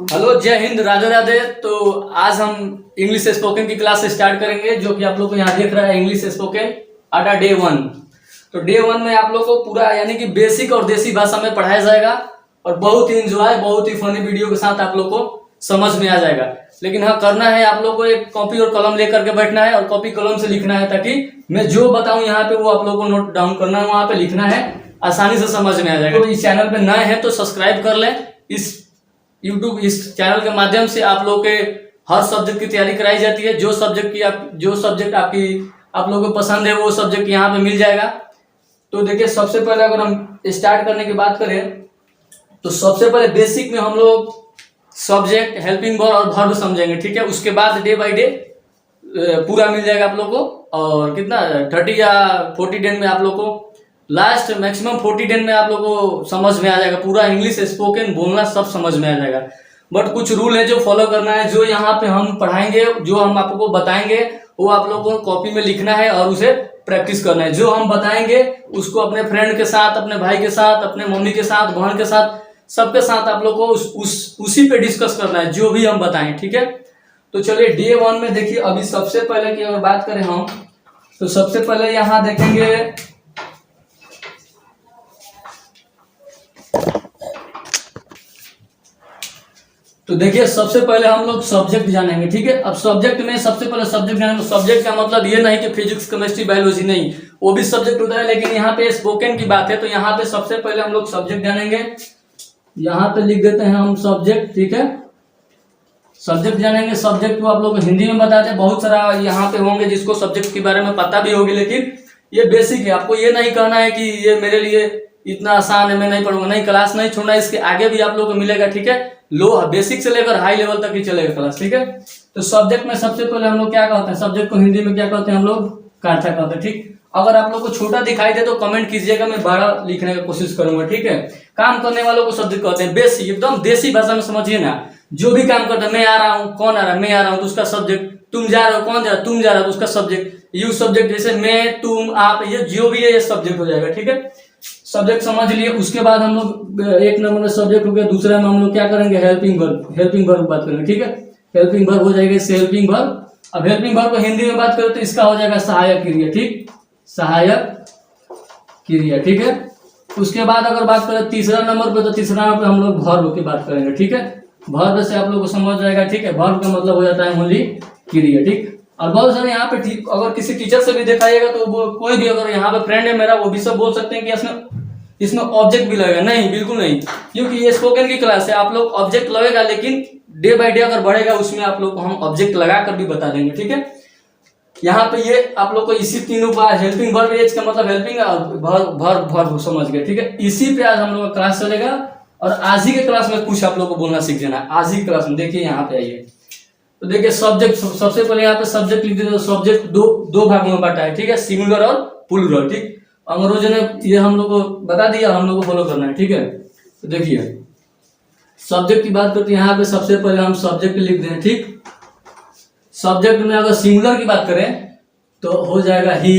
Hello, जय हिंद, राधे राधे। तो आज हम इंग्लिश स्पोकन की क्लास स्टार्ट करेंगे, जो कि आप लोग को यहाँ देख रहा है इंग्लिश स्पोकन अड्डा डे 1। तो डे 1 में आप लोग को पूरा यानी कि बेसिक और देसी भाषा में पढ़ाया जाएगा और बहुत ही इंजॉय, बहुत ही फनी वीडियो के साथ आप लोग को समझ में आ जाएगा। लेकिन हाँ, करना है आप लोग को एक कॉपी और कलम लेकर के बैठना है और कॉपी कलम से लिखना है, ताकि मैं जो बताऊं यहाँ पे वो आप लोग को नोट डाउन करना है, वहां पे लिखना है, आसानी से समझ में आ जाएगा। तो इस चैनल पे नए हैं तो सब्सक्राइब कर लें। इस यूट्यूब इस चैनल के माध्यम से आप लोग के हर सब्जेक्ट की तैयारी कराई जाती है। जो सब्जेक्ट आप लोगों को पसंद है वो सब्जेक्ट यहाँ पे मिल जाएगा। तो देखिए, सबसे पहले अगर हम स्टार्ट करने की बात करें तो सबसे पहले बेसिक में हम लोग सब्जेक्ट, हेल्पिंग वर्ब और वर्ब समझेंगे, ठीक है। उसके बाद डे बाय डे पूरा मिल जाएगा आप लोग को। और कितना 30 या 40 दिन में आप लोग को, लास्ट मैक्सिमम 40 दिन में आप लोग को समझ में आ जाएगा। पूरा इंग्लिश स्पोकन बोलना सब समझ में आ जाएगा। बट कुछ रूल है जो फॉलो करना है। जो यहाँ पे हम पढ़ाएंगे, जो हम आपको बताएंगे, वो आप लोगों को कॉपी में लिखना है और उसे प्रैक्टिस करना है। जो हम बताएंगे उसको अपने फ्रेंड के साथ, अपने भाई के साथ, अपने मम्मी के साथ, बहन के साथ, सबके साथ आप लोग को उसी पे डिस्कस करना है जो भी हम बताएं, ठीक है। तो चलिए डे 1 में देखिए, अभी सबसे पहले की अगर बात करें हम, तो सबसे पहले यहाँ देखेंगे तो देखिए, सबसे पहले हम लोग सब्जेक्ट जानेंगे, ठीक है। अब सब्जेक्ट में सबसे पहले सब्जेक्ट जानेंगे। सब्जेक्ट का मतलब ये नहीं कि फिजिक्स, केमिस्ट्री, बायोलॉजी, नहीं, वो भी सब्जेक्ट होता है, लेकिन यहाँ पे स्पोकन की बात है तो यहाँ पे सबसे पहले हम लोग सब्जेक्ट जानेंगे। यहाँ पे लिख देते हैं हम सब्जेक्ट, ठीक है। सब्जेक्ट जानेंगे। सब्जेक्ट को आप लोग हिंदी में बताते हैं। बहुत सारा यहाँ पे होंगे जिसको सब्जेक्ट के बारे में पता भी होगी, लेकिन ये बेसिक है। आपको ये नहीं कहना है कि ये मेरे लिए इतना आसान है, मैं नहीं पढ़ूंगा, नहीं, क्लास नहीं छोड़ना। इसके आगे भी आप लोग को मिलेगा, ठीक है। लो बेसिक से लेकर हाई लेवल तक ही चलेगा क्लास, ठीक है। तो सब्जेक्ट में सबसे पहले हम लोग क्या कहते हैं, सब्जेक्ट को हिंदी में क्या कहते हैं हम लोग, काथा कहते हैं, ठीक। अगर आप लोग को छोटा दिखाई दे तो कमेंट कीजिएगा, मैं बड़ा लिखने की कोशिश करूंगा, ठीक है। काम करने वालों को सब्जेक्ट कहते हैं। बेसिक, एकदम देसी भाषा में समझिए ना। जो भी काम करता है, मैं आ रहा हूँ, कौन आ रहा है, मैं आ रहा हूँ तो उसका सब्जेक्ट। तुम जा रहे हो, कौन जा रहा है, तुम जा रहा हो तो उसका सब्जेक्ट। यू सब्जेक्ट, जैसे मैं, तुम, आप, ये जो भी है ये सब्जेक्ट हो जाएगा, ठीक है। सब्जेक्ट समझ लिए। उसके बाद हम लोग एक नंबर में सब्जेक्ट हो गया। दूसरा में हम लोग क्या करेंगे, हेल्पिंग वर्ब। हेल्पिंग वर्ब बात करेंगे, ठीक है। हेल्पिंग वर्ब हो जाएगा इससे हेल्पिंग वर्ब। अब हेल्पिंग वर्ब को हिंदी में बात करें तो इसका हो जाएगा सहायक क्रिया, ठीक, सहायक क्रिया, ठीक है। उसके बाद अगर बात करें तीसरा नंबर पे, तो तीसरा नंबर पे हम लोग वर्ब की बात करेंगे, ठीक है। वर्ब से आप लोग को समझ जाएगा, ठीक है। वर्ब का मतलब हो जाता है ओनली क्रिया, ठीक। और बहुत सारे यहाँ पे अगर किसी टीचर से भी दिखाइएगा तो वो कोई भी, अगर यहाँ पे फ्रेंड है मेरा, वो भी सब बोल सकते हैं कि इसमें ऑब्जेक्ट भी लगेगा। नहीं, बिल्कुल नहीं, क्योंकि ये स्पोकन की क्लास है। आप लोग ऑब्जेक्ट लगेगा, लेकिन डे बाय डे अगर बढ़ेगा उसमें आप लोग को हम ऑब्जेक्ट लगा कर भी बता देंगे, ठीक है। यहाँ पे ये आप लोग को इसी तीनों का हेल्पिंग वर्ब, एज का मतलब हेल्पिंग, और वर्ब समझ गए, ठीक है। इसी पे आज हम लोग का क्लास चलेगा। और आज ही के क्लास में कुछ आप लोग को बोलना सीख जाना है। आज ही क्लास में देखिए, यहाँ पे आइए तो देखिए सब्जेक्ट। सबसे पहले यहाँ पे सब्जेक्ट लिख दीजिए। सब्जेक्ट दो भागों में बांटा है, ठीक है, सिंगुलर और प्लूरल, ठीक। अंग्रेजों ने ये हम लोग को बता दिया, हम लोग को फॉलो करना है, ठीक है। तो देखिए, सब्जेक्ट की बात करते हैं। यहाँ पे सबसे पहले हम सब्जेक्ट लिख दें, ठीक। सब्जेक्ट में अगर सिंगुलर की बात करें तो हो जाएगा ही,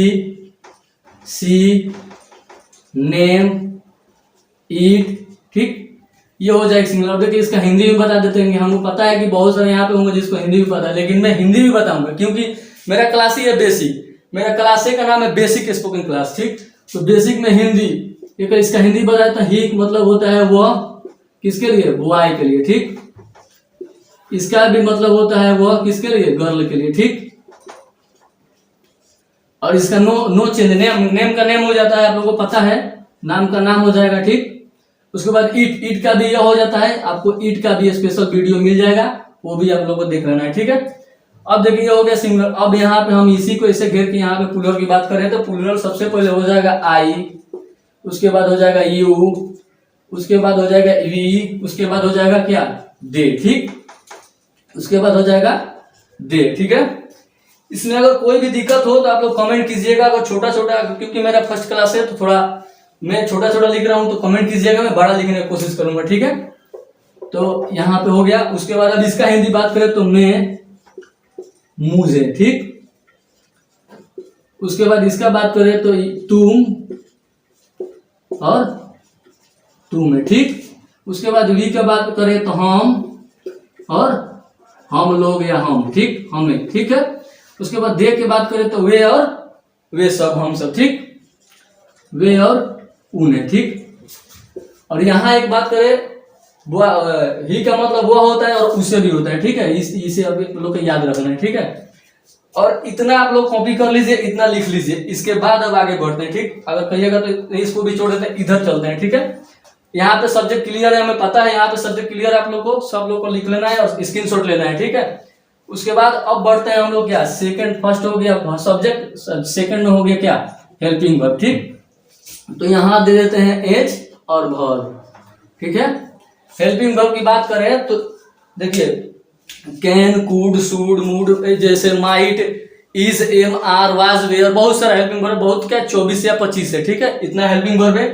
सी, नेम, इट, ठीक, ये हो जाएगा सिंगुलर। देखिए, इसका हिंदी भी बता देते हैं। हमको पता है कि बहुत सारे यहाँ पे होंगे जिसको हिंदी भी पता है, लेकिन मैं हिंदी भी बताऊंगा, क्योंकि मेरा क्लास ही है बेसिक। मेरा क्लास का नाम है बेसिक स्पोकन क्लास, ठीक। तो बेसिक में हिंदी, एक इसका हिंदी बताया था। ही मतलब होता है वह, किसके लिए, बॉय के लिए, ठीक। इसका भी मतलब होता है वह, किसके लिए, गर्ल के लिए, ठीक। और इसका नो चेंज, नेम का नेम हो जाता है, आप लोगों को पता है, नाम का नाम हो जाएगा, ठीक। उसके बाद ईट का भी यह हो जाता है। आपको ईट का भी स्पेशल वीडियो मिल जाएगा, वो भी आप लोगों को देख लेना है, ठीक है। अब देखिए, हो गया सिंगुलर। अब यहाँ पे हम इसी को ऐसे घेर के यहाँ पे प्लूरल की बात करें तो प्लूरल सबसे पहले हो जाएगा आई, उसके बाद हो जाएगा यू, उसके बाद हो जाएगा वी, उसके बाद हो जाएगा क्या, दे, ठीक। उसके बाद हो जाएगा दे, ठीक है। इसमें अगर कोई भी दिक्कत हो तो आप लोग कमेंट कीजिएगा। अगर छोटा छोटा, क्योंकि मेरा फर्स्ट क्लास है तो थोड़ा मैं छोटा छोटा लिख रहा हूं, तो कमेंट कीजिएगा, मैं बड़ा लिखने की कोशिश करूंगा, ठीक है। तो यहाँ पे हो गया। उसके बाद अब इसका हिंदी बात करें तो मैं, मुझे, ठीक। उसके बाद इसका बात करें तो तुम और तुम है, ठीक। उसके बाद वी की बात करें तो हम और हम लोग या हम, ठीक, हमें, ठीक है। उसके बाद दे की बात करें तो वे और वे सब, हम सब, ठीक, वे और उन्हें, ठीक। और यहाँ एक बात करें, ही का मतलब वह होता है और उसे भी होता है, ठीक है। इसे अभी लोग को याद रखना है, ठीक है। और इतना आप लोग कॉपी कर लीजिए, इतना लिख लीजिए। इसके बाद अब आगे बढ़ते हैं, ठीक। अगर कहिएगा तो इसको भी छोड़ देते हैं, इधर चलते हैं, ठीक है। यहाँ पे सब्जेक्ट क्लियर है, हमें पता है यहाँ पे सब्जेक्ट क्लियर है। आप लोग को, सब लोग को लिख लेना है और स्क्रीनशॉट लेना है, ठीक है। उसके बाद अब बढ़ते हैं हम लोग क्या, सेकंड, फर्स्ट हो गया सब्जेक्ट, सेकंड में हो गया क्या, हेल्पिंग वर्ब, ठीक। तो यहाँ दे देते हैं एज और वर्ब, ठीक है। हेल्पिंग वर्ब की बात करें तो देखिए, कैन, कुड, शुड, मूड, जैसे might, is, am, are, was, were, बहुत सारा हेल्पिंग वर्ब, बहुत क्या 24 या 25 है, ठीक है। इतना हेल्पिंग वर्ब है।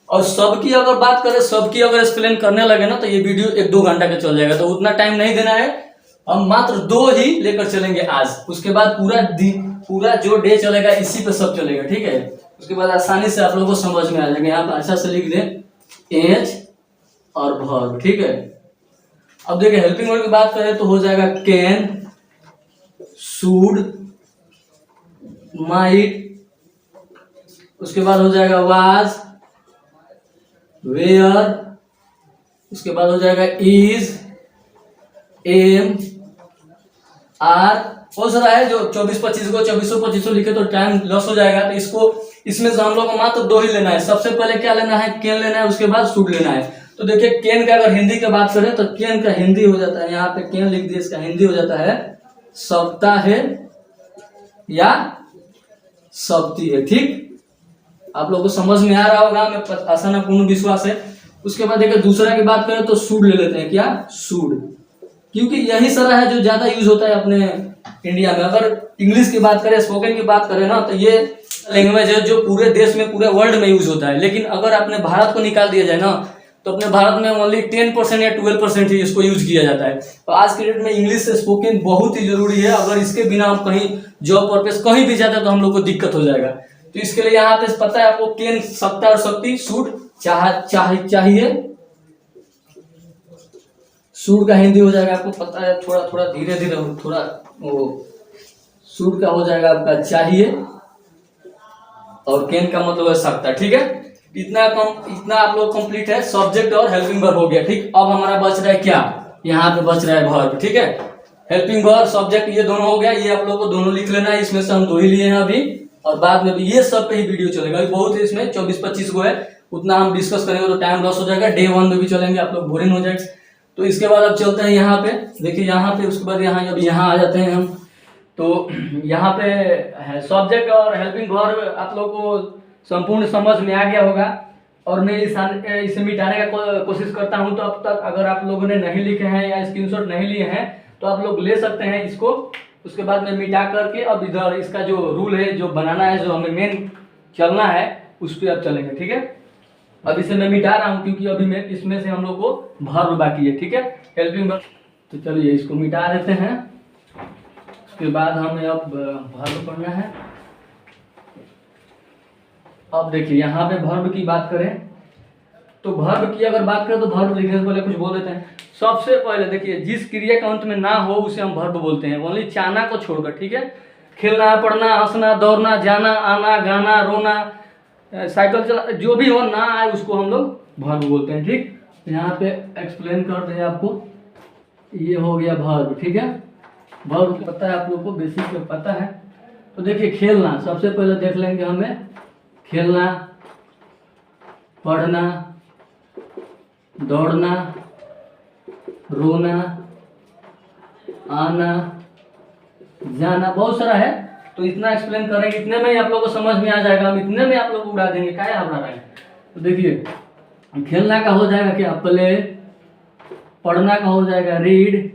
और सबकी अगर बात करें, सबकी अगर एक्सप्लेन करने लगे ना तो ये वीडियो 1-2 घंटा का चल जाएगा, तो उतना टाइम नहीं देना है। हम मात्र 2 ही लेकर चलेंगे आज। उसके बाद पूरा दिन, पूरा जो डे चलेगा इसी पे सब चलेगा, ठीक है। उसके बाद आसानी से आप लोगों को समझ में आ जाएगा। यहाँ पे अच्छा से लिख दें एज और वर्ब, ठीक है। अब देखिए हेल्पिंग वर्ब की बात करें तो हो जाएगा कैन, शुड, माइट, उसके बाद हो जाएगा वाज, वेयर, उसके बाद हो जाएगा इज, एम, आर, बहुत सारा है जो 24-25 को 2400-2500 लिखे तो टाइम लॉस हो जाएगा। तो इसको, इसमें से हम लोग को मात्र 2 ही लेना है। सबसे पहले क्या लेना है, कैन लेना है, उसके बाद शुड लेना है। तो देखिए कैन का अगर हिंदी की बात करें तो कैन का हिंदी हो जाता है, यहाँ पे कैन लिख दिए, इसका हिंदी हो जाता है सप्ताह है या सप्ती है, ठीक। आप लोगों को समझ में आ रहा होगा, मैं आसान पूर्ण विश्वास है। उसके बाद देखिए दूसरा की बात करें तो शुड ले लेते हैं, क्या, शुड, क्योंकि यही सारा है जो ज्यादा यूज होता है अपने इंडिया में। अगर इंग्लिश की बात करें, स्पोकन की बात करें ना, तो ये लैंग्वेज है जो पूरे देश में, पूरे वर्ल्ड में यूज होता है। लेकिन अगर अपने भारत को निकाल दिया जाए ना, तो अपने भारत में ओनली 10% या 12% ही इसको यूज किया जाता है। तो आज के डेट में इंग्लिश स्पोकन बहुत ही जरूरी है। अगर इसके बिना हम कहीं जॉब पर्पस कहीं भी जाते हैं तो हम लोग को दिक्कत हो जाएगा। तो इसके लिए यहाँ पे पता है आपको, कैन सप्ताह और शक्ति, शुड चाहिए, सूड का हिंदी हो जाएगा, आपको पता है, थोड़ा थोड़ा धीरे धीरे, थोड़ा वो सूड का हो जाएगा आपका चाहिए, और कैन का मतलब है सकता, ठीक है। इतना आप लोग कंप्लीट है। सब्जेक्ट और हेल्पिंग वर्ब हो गया, ठीक। अब हमारा बच रहा है क्या, यहाँ पे बच रहा है वर्ब, ठीक है। हेल्पिंग वर्ब, सब्जेक्ट, ये दोनों हो गया। ये आप लोग को दोनों लिख लेना है। इसमें से हम 2 ही लिए हैं अभी, और बाद में भी ये सब पे ही वीडियो चलेगा। बहुत है इसमें, 24-25 को है, उतना हम डिस्कस करेंगे तो टाइम लॉस हो जाएगा। डे 1 में भी चलेंगे, आप लोग बोरिंग हो जाएगा। तो इसके बाद अब चलते हैं यहाँ पे, देखिए यहाँ पे, उसके बाद यहाँ, अब यहाँ आ जाते हैं हम। तो यहाँ पे है सब्जेक्ट और हेल्पिंग वर्ब, आप लोग को संपूर्ण समझ में आ गया होगा। और मैं इसे मिटाने का कोशिश करता हूँ। तो अब तक अगर आप लोगों ने नहीं लिखे हैं या स्क्रीनशॉट नहीं लिए हैं तो आप लोग ले सकते हैं इसको। उसके बाद में मिटा करके अब इधर इसका जो रूल है, जो बनाना है, जो हमें मेन चलना है, उस पर अब चलेंगे, ठीक है। अब इसे मैं मिटा रहा हूँ क्योंकि अभी मैं इसमें से हम लोग को वर्ब बाकी है, ठीक है, हेल्पिंग वर्ब। तो चलिए इसको मिटा देते हैं। उसके बाद हमें अब वर्ब पढ़ना है। अब देखिए यहाँ पे वर्ब की बात करें तो वर्ब की अगर बात करें तो वर्ब लिखने से पहले कुछ बोल देते हैं। सबसे पहले देखिए, जिस क्रिया का अंत में ना हो उसे हम वर्ब बोलते हैं, ओनली चाहना को छोड़कर, ठीक है। खेलना, पढ़ना, हंसना, दौड़ना, जाना, आना, गाना, रोना, साइकिल चला, जो भी हो ना आए उसको हम लोग वर्ब बोलते हैं, ठीक। यहाँ पे एक्सप्लेन कर दें आपको, ये हो गया वर्ब, ठीक है। वर्ब पता है आप लोग को, बेसिक में पता है। तो देखिए खेलना, सबसे पहले देख लेंगे हमें, खेलना, पढ़ना, दौड़ना, रोना, आना, जाना, बहुत सारा है। तो इतना एक्सप्लेन करेंगे, इतने में ही आप लोगों को समझ में आ जाएगा। हम इतने में आप लोग को उड़ा देंगे, क्या है उड़ा रहे हैं। तो देखिए खेलना का हो जाएगा क्या, प्ले, पढ़ना का हो जाएगा रीड,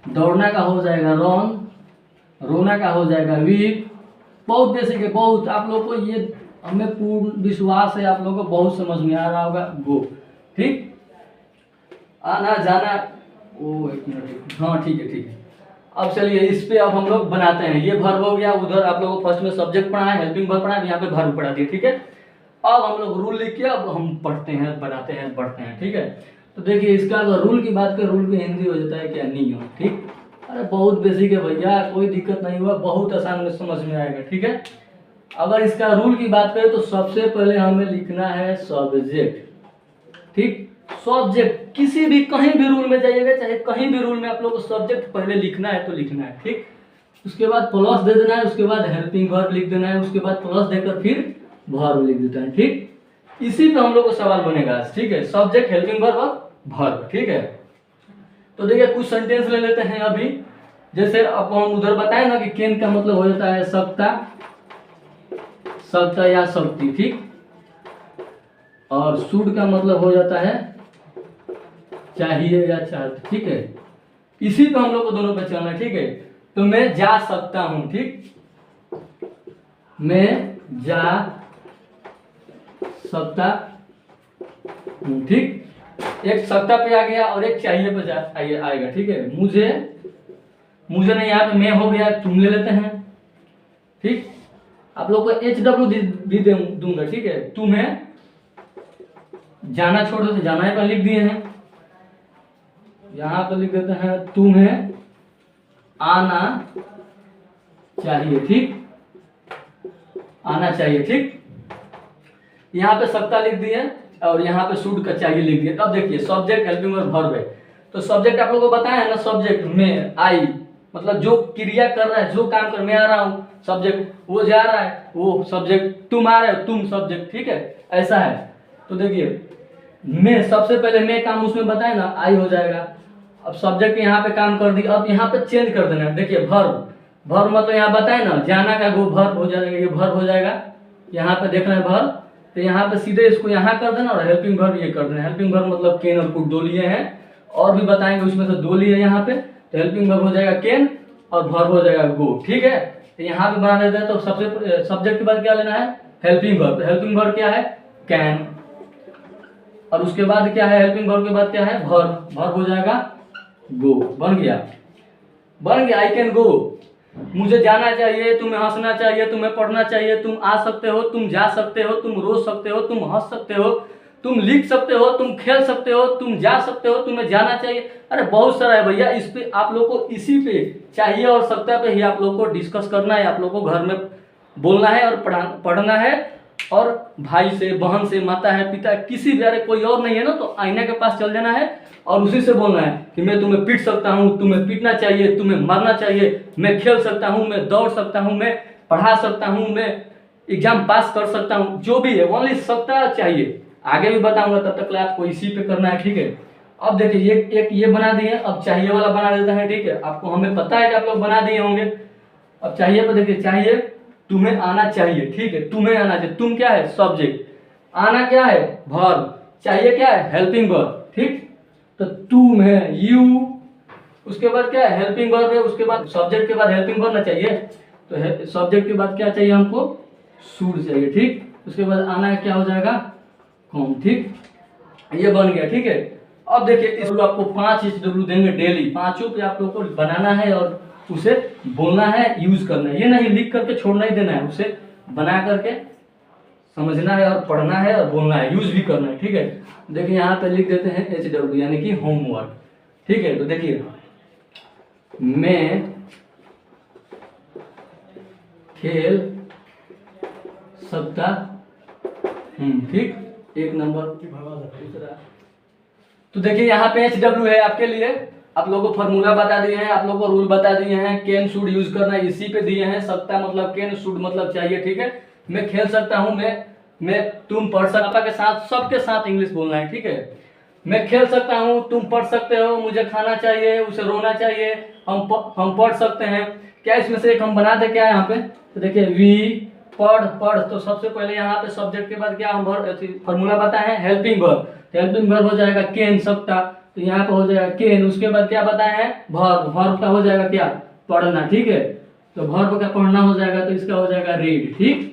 दौड़ना का हो जाएगा रन, रोना का हो जाएगा वीप। बहुत बेसिक है, बहुत आप लोग को ये, हमें पूर्ण विश्वास है आप लोगों को बहुत समझ में आ रहा होगा। गो, ठीक। आना, जाना, ओ एक मिनट, हाँ ठीक है, ठीक है। अब चलिए इस पे अब हम लोग बनाते हैं। ये वर्ब हो गया। उधर आप लोगों को फर्स्ट में सब्जेक्ट पढ़ा है, हेल्पिंग वर्ब पढ़ा है, यहाँ पे वर्ब पढ़ा दिया, ठीक है। अब हम लोग रूल लिख के अब हम पढ़ते हैं, बनाते हैं, पढ़ते हैं, ठीक है। तो देखिए इसका अगर रूल की बात करें, रूल की हिंदी हो जाता है क्या, नियम। ठीक, अरे बहुत बेसिक है भैया, कोई दिक्कत नहीं हुआ, बहुत आसान में समझ में आएगा। ठीक है, अगर इसका रूल की बात करें तो सबसे पहले हमें लिखना है सब्जेक्ट। ठीक, सब्जेक्ट किसी भी कहीं भी रूल में जाइएगा, चाहे कहीं भी रूल में आप लोग को सब्जेक्ट पहले लिखना है तो लिखना है। ठीक, उसके बाद प्लस दे देना है, उसके बाद हेल्पिंग वर्ब लिख देना है, उसके बाद प्लस देकर फिर वर्ब लिख देता है। ठीक, इसी पे हम लोग को सवाल बनेगा। ठीक है, सब्जेक्ट, हेल्पिंग वर्ब और वर्ब। ठीक है, तो देखिए कुछ सेंटेंस ले लेते हैं अभी। जैसे आपको हम उधर बताए ना कि केन का मतलब हो जाता है सकता, सकता या शक्ति। ठीक, और शुड का मतलब हो जाता है चाहिए या चाहते। ठीक है, इसी पे हम लोग को दोनों पे चलना है। ठीक है, तो मैं जा सकता हूं। ठीक, मैं जा सकता हूं। ठीक, एक सकता पे आ गया और एक चाहिए पे आएगा। ठीक है, मुझे नहीं, यहाँ पे मैं हो गया, तुम ले लेते हैं। ठीक, आप लोग को HW भी दूंगा। ठीक है, तुम्हें जाना छोड़ दो, जाना है पर लिख दिए हैं, यहाँ पे लिख देते हैं तुम्हें आना चाहिए। ठीक, आना चाहिए। ठीक, यहाँ पे सकता लिख दिए और यहाँ पे शुड का चाहिए लिख दिए। अब देखिए सब्जेक्ट, हेल्पिंग और वर्ब है, तो सब्जेक्ट आप लोगों को बताया है ना, सब्जेक्ट में आई, मतलब जो क्रिया कर रहा है, जो काम कर, मैं आ रहा हूँ सब्जेक्ट, वो जा रहा है वो सब्जेक्ट, तुम आ रहे हो तुम सब्जेक्ट। ठीक है, ऐसा है। तो देखिए मैं सबसे पहले मैं काम उसमें बताए ना, आई हो जाएगा। अब सब्जेक्ट यहाँ पे काम कर दिया, अब यहाँ पे चेंज कर देना है। देखिए वर्ब, वर्ब मतलब यहाँ बताए ना, जाना का गो वर्ब हो जाएगा, ये वर्ब हो जाएगा। यहाँ पे देखना है वर्ब, तो यहाँ पे सीधे इसको यहाँ कर देना और हेल्पिंग वर्ब ये कर देना। हेल्पिंग वर्ब मतलब केन और कुड दो लिए हैं, और भी बताएंगे उसमें से दो लिए यहाँ पे। तो हेल्पिंग वर्ब हो जाएगा केन और वर्ब हो जाएगा गो। ठीक है, तो यहाँ पे बना देते हैं। तो सबसे सब्जेक्ट के बाद क्या लेना है, हेल्पिंग वर्ब। हेल्पिंग वर्ब क्या है, कैन, और उसके बाद क्या है, हेल्पिंग वर्ब के बाद क्या है, वर्ब। वर्ब हो जाएगा गो। बन गया, बन गया, आई कैन गो। मुझे जाना चाहिए, तुम्हें हंसना चाहिए, तुम्हें पढ़ना चाहिए, तुम आ सकते हो, तुम जा सकते हो, तुम रो सकते हो, तुम हंस सकते हो, तुम लिख सकते हो, तुम खेल सकते हो, तुम जा सकते हो, तुम्हें जाना चाहिए। अरे बहुत सारा है भैया, इस पे आप लोग को, इसी पे चाहिए और सकता पे ही आप लोग को डिस्कस करना है, आप लोग को घर में बोलना है और पढ़ना है। और भाई से, बहन से, माता है, पिता, किसी भी, अरे कोई और नहीं है ना, तो आईना के पास चल जाना है और उसी से बोलना है कि मैं तुम्हें पीट सकता हूँ, तुम्हें पीटना चाहिए, तुम्हें मारना चाहिए, मैं खेल सकता हूँ, मैं दौड़ सकता हूँ, मैं पढ़ा सकता हूँ, मैं एग्जाम पास कर सकता हूँ, जो भी है ओनली सकता चाहिए। आगे भी बताऊंगा, तब तक आपको इसी पे करना है। ठीक है, अब देखिए एक ये बना दिए, अब चाहिए वाला बना देता है। ठीक है, आपको, हमें पता है कि आप लोग बना दिए होंगे। अब चाहिए पर देखिए, चाहिए तुम्हें आना चाहिए। ठीक है, तुम्हें आना चाहिए, तुम क्या है, सब्जेक्ट, आना क्या है, वर्ब, चाहिए क्या है, हेल्पिंग वर्ब। ठीक, तो तुम है, यू, उसके बाद क्या है, हेल्पिंग वर्ब है, उसके बाद सब्जेक्ट के बाद हेल्पिंग वर्ब ना चाहिए, तो सब्जेक्ट के बाद क्या चाहिए हमको, शुड चाहिए। ठीक, उसके बाद आना क्या हो जाएगा, कौन। ठीक, ये बन गया। ठीक है, अब देखिए इस आपको 5 HW देंगे डेली, पांचों पे आप लोग को बनाना है और उसे बोलना है, यूज करना है। ये नहीं लिख करके छोड़ना ही देना है, उसे बना करके समझना है और पढ़ना है और बोलना है, यूज भी करना है। ठीक है, देखिए यहाँ पे लिख देते हैं HW यानी कि होमवर्क। ठीक है, तो देखिए मैं खेल सकता हूँ। ठीक, एक नंबर। तो देखिए यहाँ पे HW है आपके लिए, आप लोगों को फॉर्मूला बता दिए हैं, आप लोगों को रूल बता दिए हैं, कैन शुड यूज करना है इसी पे दिए हैं। सकता मतलब कैन, शुड मतलब चाहिए। ठीक है, मैं खेल सकता हूँ, मैं तुम पढ़ सकता के साथ, सबके साथ इंग्लिश बोलना है। ठीक है, मैं खेल सकता हूँ, तुम पढ़ सकते हो, मुझे खाना चाहिए, उसे रोना चाहिए, हम पढ़ सकते हैं। क्या इसमें से एक हम बना दे क्या यहाँ पे, तो देखिए वी, पढ़, तो सबसे पहले यहाँ पे सब्जेक्ट के बाद क्या हम फॉर्मूला बताए हैं, हेल्पिंग वर्ब। हेल्पिंग वर्ब हो जाएगा कैन, सकता, तो यहाँ पे हो जाएगा कैन। उसके बाद क्या बताए हैं, वर्ब, वर्ब का हो जाएगा क्या, पढ़ना। ठीक है, तो वर्ब का पढ़ना हो जाएगा, तो इसका हो जाएगा रीड। ठीक,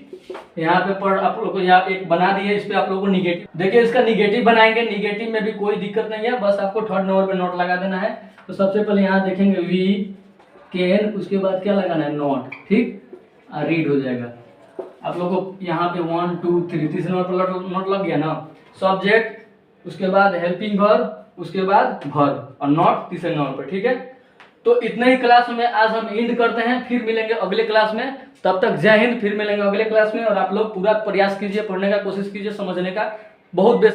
यहाँ पे पढ़, आप लोग को यहाँ एक बना दिए, इस पे आप लोगों को निगेटिव, देखिए इसका निगेटिव बनाएंगे, निगेटिव में भी कोई दिक्कत नहीं है, बस आपको थर्ड नंबर पे नोट लगा देना है। तो सबसे पहले यहाँ देखेंगे वी, कैन, उसके बाद क्या लगाना है, नोट। ठीक, रीड हो जाएगा। आप लोगों को यहाँ पे 1 2 3 तीसरे नंबर पर नोट लग गया ना, सब्जेक्ट, उसके बाद हेल्पिंग वर्ब, उसके बाद वर्ब और नॉट तीसरे नाउन पर। ठीक है, तो इतना ही क्लास में आज हम एंड करते हैं, फिर मिलेंगे अगले क्लास में। तब तक जय हिंद, फिर मिलेंगे अगले क्लास में। और आप लोग पूरा प्रयास कीजिए, पढ़ने का कोशिश कीजिए, समझने का। बहुत बेस्ट